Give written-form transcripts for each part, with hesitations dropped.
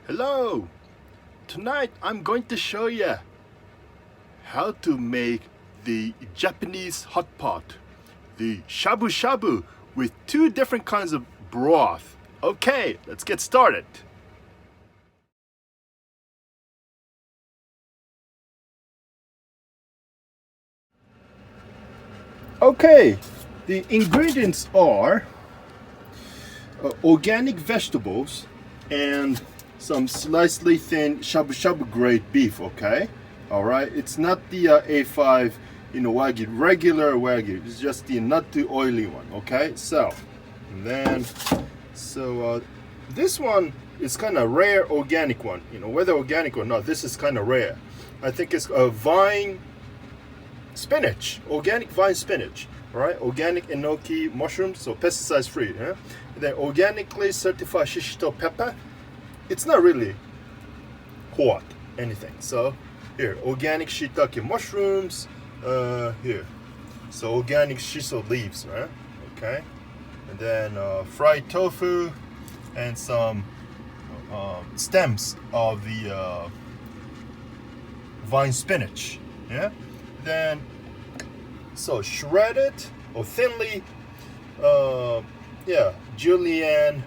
Hello! Tonight I'm going to show you how to make the Japanese hot pot, the shabu shabu, with two different kinds of broth. Okay, let's get started. Okay, the ingredients are organic vegetables and some slightly thin shabu shabu grade beef. Okay, all right, it's not the A5 wagyu, regular wagyu. It's just the not too oily one. Okay, so and then this one is kind of rare organic one. Whether organic or not, this is kind of rare. I think it's a vine spinach, organic vine spinach. All right, organic enoki mushrooms, so pesticides free. Yeah? Then organically certified shiso pepper. It's not really hot anything. So here, organic shiitake mushrooms. Here, so organic shiso leaves, right? Okay, and then fried tofu and some stems of the vine spinach. Yeah, then so shredded or thinly, julienne,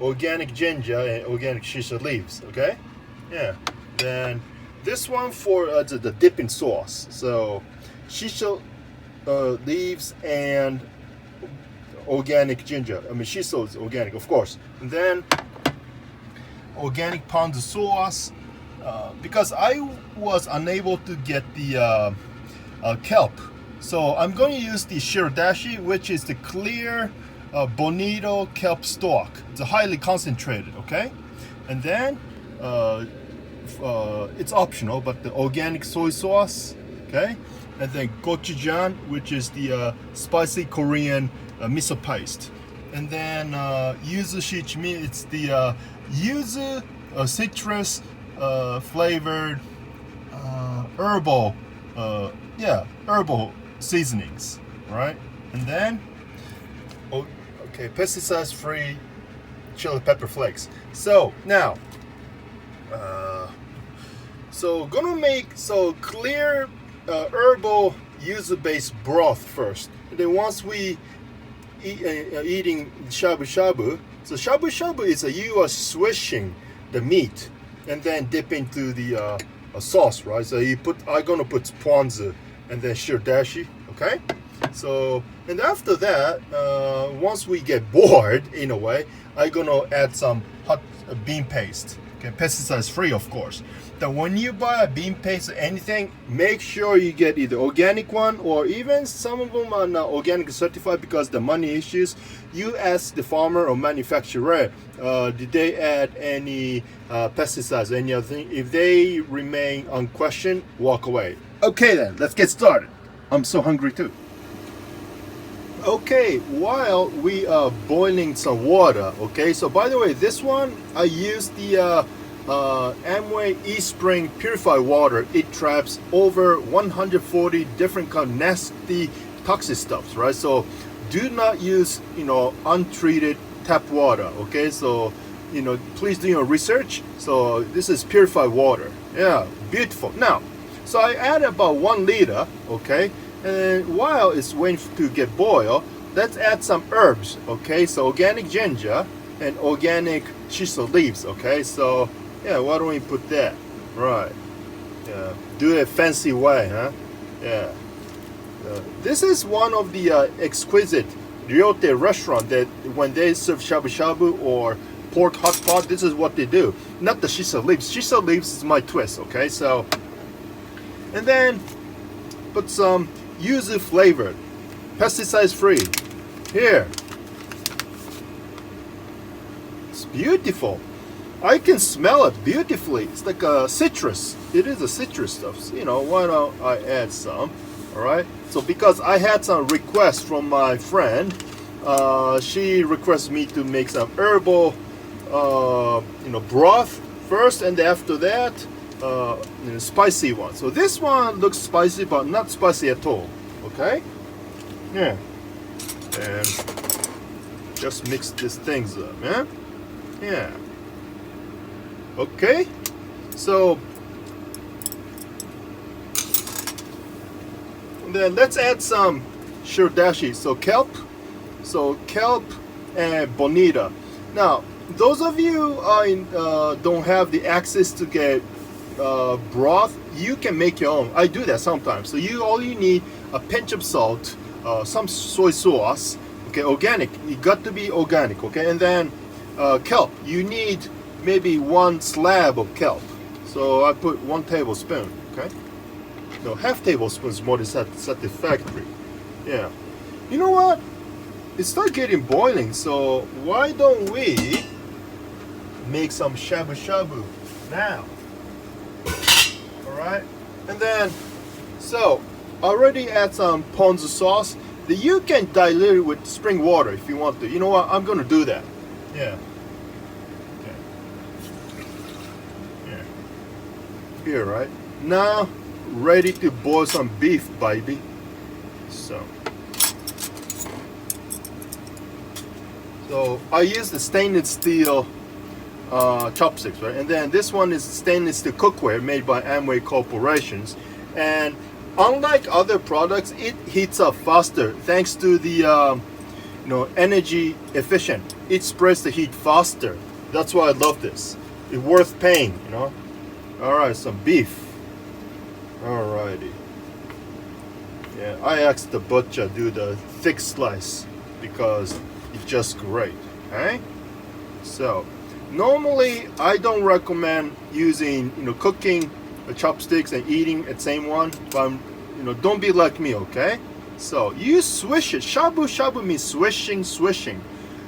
organic ginger and organic shiso leaves. Okay, yeah. Then this one for the dipping sauce. So shiso leaves and organic ginger. I mean shiso is organic, of course. And then organic ponzu sauce. Because I was unable to get the kelp, so I'm going to use the shiradashi, which is the clear bonito kelp stalk. It's a highly concentrated. Okay, and then it's optional, but the organic soy sauce. Okay, and then gochujang, which is the spicy Korean miso paste, and then yuzu shichimi. It's the yuzu citrus flavored herbal seasonings, right? And then pesticides free chili pepper flakes. So now gonna make clear herbal yuzu based broth first, and then once we eating shabu shabu, so shabu shabu is you are swishing the meat and then dip into the sauce, right? So I'm gonna put ponzu and then shiradashi. Okay, so and after that, once we get bored in a way, I'm gonna add some hot bean paste. Okay, pesticides free, of course. Then when you buy a bean paste or anything, make sure you get either organic one, or even some of them are not organic certified because the money issues. You ask the farmer or manufacturer, did they add any pesticides, any other thing? If they remain unquestioned, walk away. Okay then, let's get started. I'm so hungry too. Okay, while we are boiling some water, okay, so by the way, this one I used the Amway eSpring purified water. It traps over 140 different kind of nasty toxic stuffs, right? So do not use untreated tap water. Okay, so please do your research. So this is purified water. Yeah, beautiful. Now so I add about 1 liter. Okay, and while it's waiting to get boiled, let's add some herbs. Okay, so organic ginger and organic shiso leaves. Okay, so yeah, why don't we put that? Right. Yeah. Do it a fancy way, huh? Yeah. This is one of the exquisite ryote restaurant that when they serve shabu shabu or pork hot pot, this is what they do. Not the shiso leaves. Shiso leaves is my twist. Okay, so and then put some yuzu flavored, pesticides free. Here. It's beautiful. I can smell it beautifully. It's like a citrus. It is a citrus stuff. So, why don't I add some? All right. So because I had some requests from my friend, she requested me to make some herbal, broth first, and after that, spicy one. So this one looks spicy, but not spicy at all. Okay. Yeah. And just mix these things up. Yeah. Yeah. Okay, so then let's add some shirdashi. So kelp and bonita. Now, those of you don't have the access to get broth, you can make your own. I do that sometimes. So all you need a pinch of salt, some soy sauce. Okay, organic. You got to be organic. Okay, and then kelp. You need maybe 1 slab of kelp. So I put 1 tablespoon. Okay, no, half tablespoon is more than satisfactory. Yeah. You know what? It started getting boiling. So why don't we make some shabu shabu now? All right, and then so already add some ponzu sauce. You can dilute it with spring water if you want to. You know what? I'm gonna do that. Yeah. Okay. Yeah. Here, right? Now, ready to boil some beef, baby. So I use the stainless steel chopsticks, right? And then this one is stainless steel cookware made by Amway Corporations. And unlike other products, it heats up faster thanks to the energy efficient. It spreads the heat faster. That's why I love this. It's worth paying, you know. All right, some beef. Alrighty. Yeah, I asked the butcher do the thick slice because it's just great. Okay. So normally I don't recommend using cooking chopsticks and eating at same one, but don't be like me, okay? So you swish it. Shabu shabu means swishing.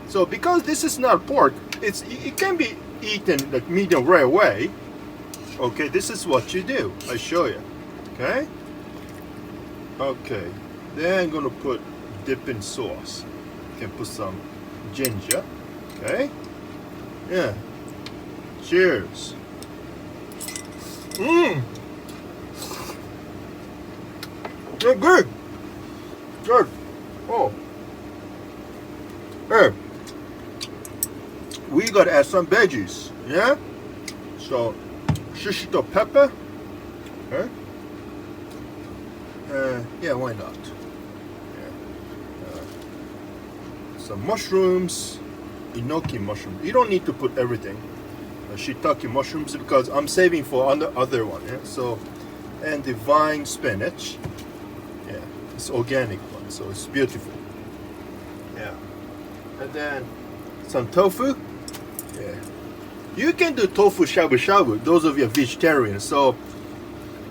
So because this is not pork, it can be eaten like medium rare way. Okay, this is what you do. I show you. Okay. Okay. Then I'm gonna put dipping sauce. You can put some ginger. Okay. Yeah. Cheers. They're good. Good. Oh. Hey. We gotta add some veggies. Yeah? So, shishito pepper. Okay. Yeah, why not? Yeah. Some mushrooms. Enoki mushroom. You don't need to put everything. Shiitake mushrooms because I'm saving for other one. Yeah? So, and the vine spinach. Yeah, it's organic one, so it's beautiful. Yeah, and then some tofu. Yeah, you can do tofu shabu shabu. Those of you are vegetarians, so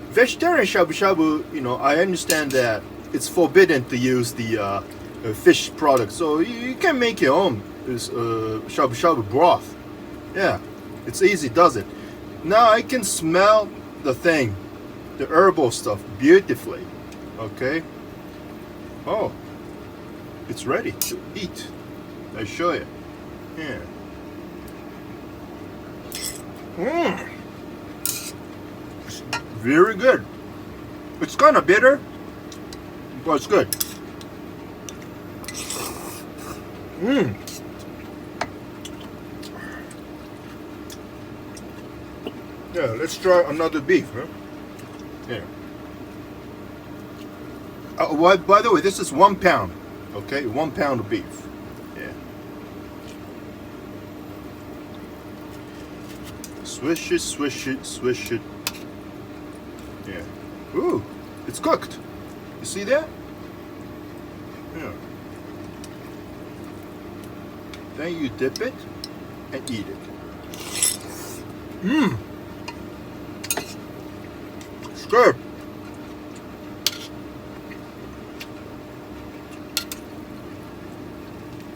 vegetarian shabu shabu. I understand that it's forbidden to use the fish product, so you can make your own shabu shabu broth. Yeah. It's easy, does it? Now I can smell the thing, the herbal stuff beautifully. Okay. Oh, it's ready to eat. I show you. Yeah. It's very good. It's kind of bitter, but it's good. Yeah, let's try another beef, huh? Yeah. By the way, this is 1 pound. Okay, 1 pound of beef. Yeah. Swish it. Yeah. Ooh, it's cooked. You see that? Yeah. Then you dip it and eat it. Good.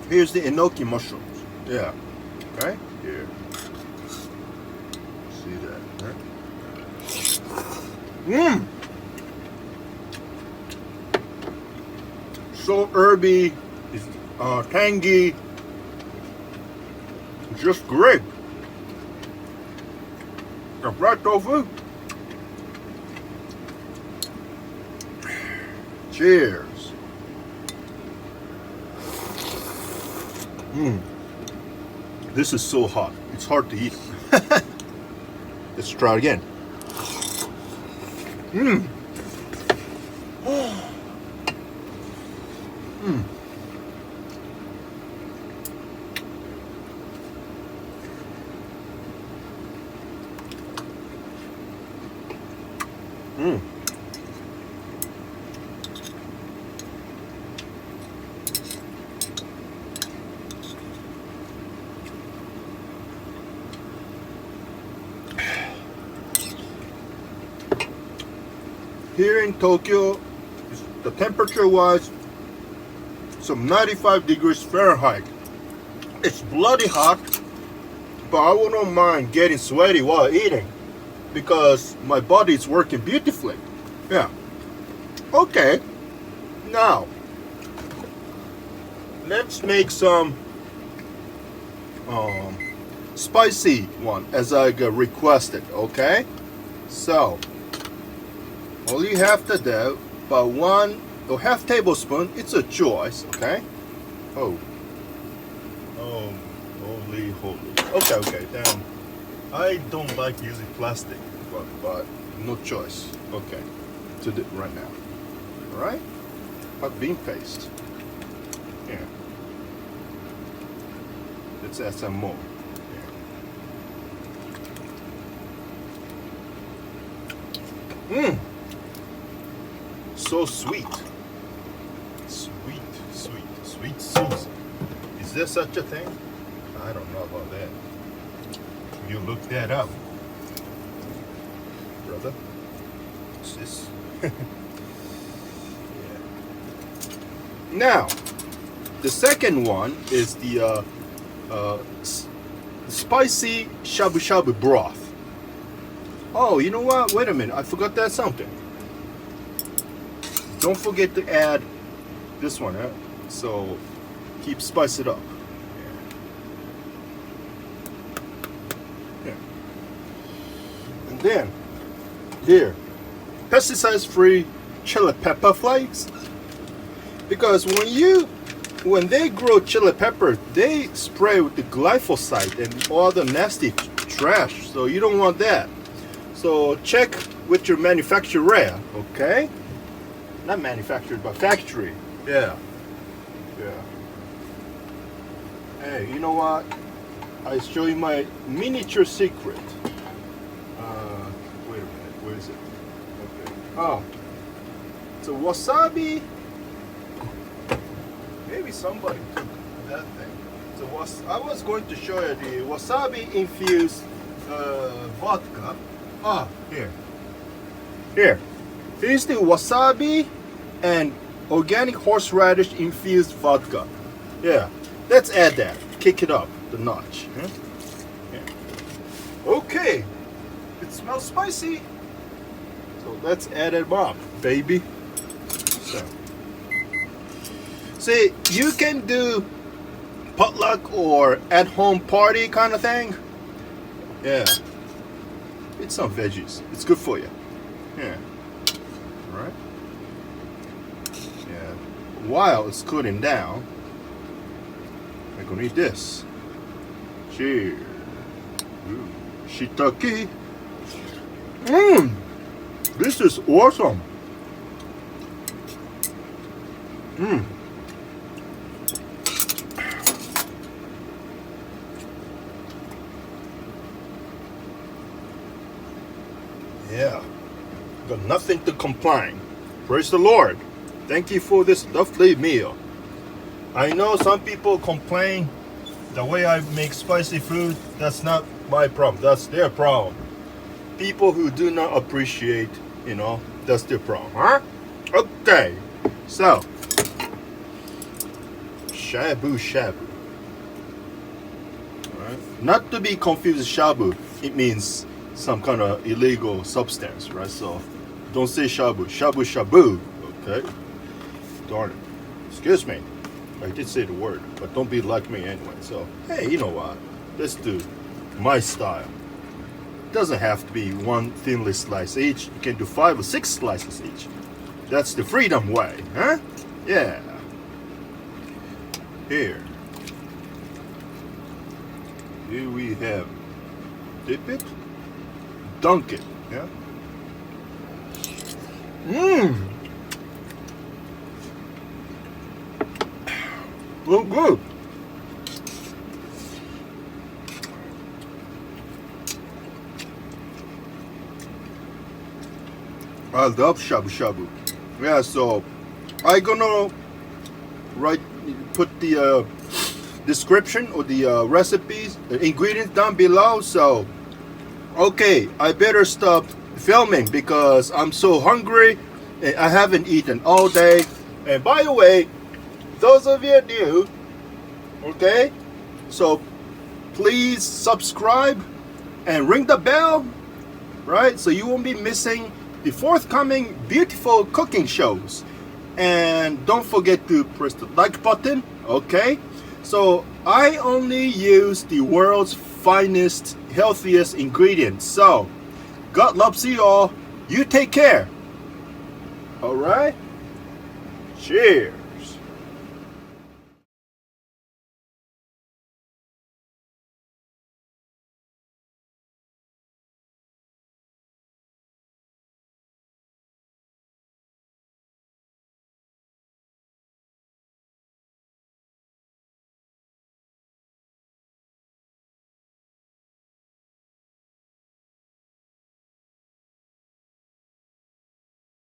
Here's the enoki mushrooms. Yeah. Right? Here. See that, right? So herby, tangy. Just great. The fried tofu. Cheers. This is so hot. It's hard to eat. Let's try it again. Mmm. Mmm. Mmm. Here in Tokyo, the temperature was some 95 degrees Fahrenheit. It's bloody hot, but I wouldn't mind getting sweaty while eating because my body is working beautifully. Yeah. Okay. Now, let's make some spicy one as I requested. Okay. So, all you have to do, about 1.5 tablespoon, it's a choice, okay? Oh, holy. Okay, damn. I don't like using plastic, but no choice. Okay, to do it right now. All right, hot bean paste. Yeah. Let's add some more. Yeah. Mmm. So sweet. Sweet Susan. Is there such a thing? I don't know about that. You look that up, brother. What's this? Yeah. Now, the second one is the spicy shabu shabu broth. Oh, you know what? Wait a minute. I forgot that something. Don't forget to add this one, huh? So keep spice it up. Yeah. And then here, pesticides free chili pepper flakes. Because when they grow chili pepper, they spray with the glyphosate and all the nasty trash. So you don't want that. So check with your manufacturer, okay? Not manufactured, but factory. Yeah. Hey, you know what? I show you my miniature secret. Wait a minute. Where is it? Okay. Oh, it's a wasabi. Maybe somebody took that thing. So I was going to show you the wasabi infused vodka. Ah, here. Here's the wasabi and organic horseradish infused vodka. Yeah, let's add that. Kick it up the notch. Yeah. Okay, it smells spicy. So let's add it up, baby. So, see, you can do potluck or at-home party kind of thing. Yeah, eat some veggies. It's good for you. Yeah. Right? Yeah. While it's cooling down, I'm gonna eat this. Cheers. Ooh. Shiitake. This is awesome. Yeah. Got nothing to complain. Praise the Lord. Thank you for this lovely meal. I know some people complain the way I make spicy food. That's not my problem. That's their problem. People who do not appreciate, that's their problem. Huh? Okay. So, shabu shabu. Alright. Not to be confused with shabu. It means some kind of illegal substance, right? So don't say shabu shabu, okay? Darn it. Excuse me. I did say the word, but don't be like me anyway. So, hey, you know what? Let's do my style. Doesn't have to be one thinly slice each. You can do 5 or 6 slices each. That's the freedom way, huh? Yeah. Here we have dip it, dunk it. Yeah. Mmm. Look good. I love shabu shabu. Yeah, so I gonna put the description or the recipes, the ingredients down below. So okay, I better stop filming because I'm so hungry and I haven't eaten all day. And by the way, those of you new, okay, so please subscribe and ring the bell, right? So you won't be missing the forthcoming beautiful cooking shows. And don't forget to press the like button, okay? So I only use the world's finest, healthiest ingredients. So God loves you all. You take care. All right? Cheers.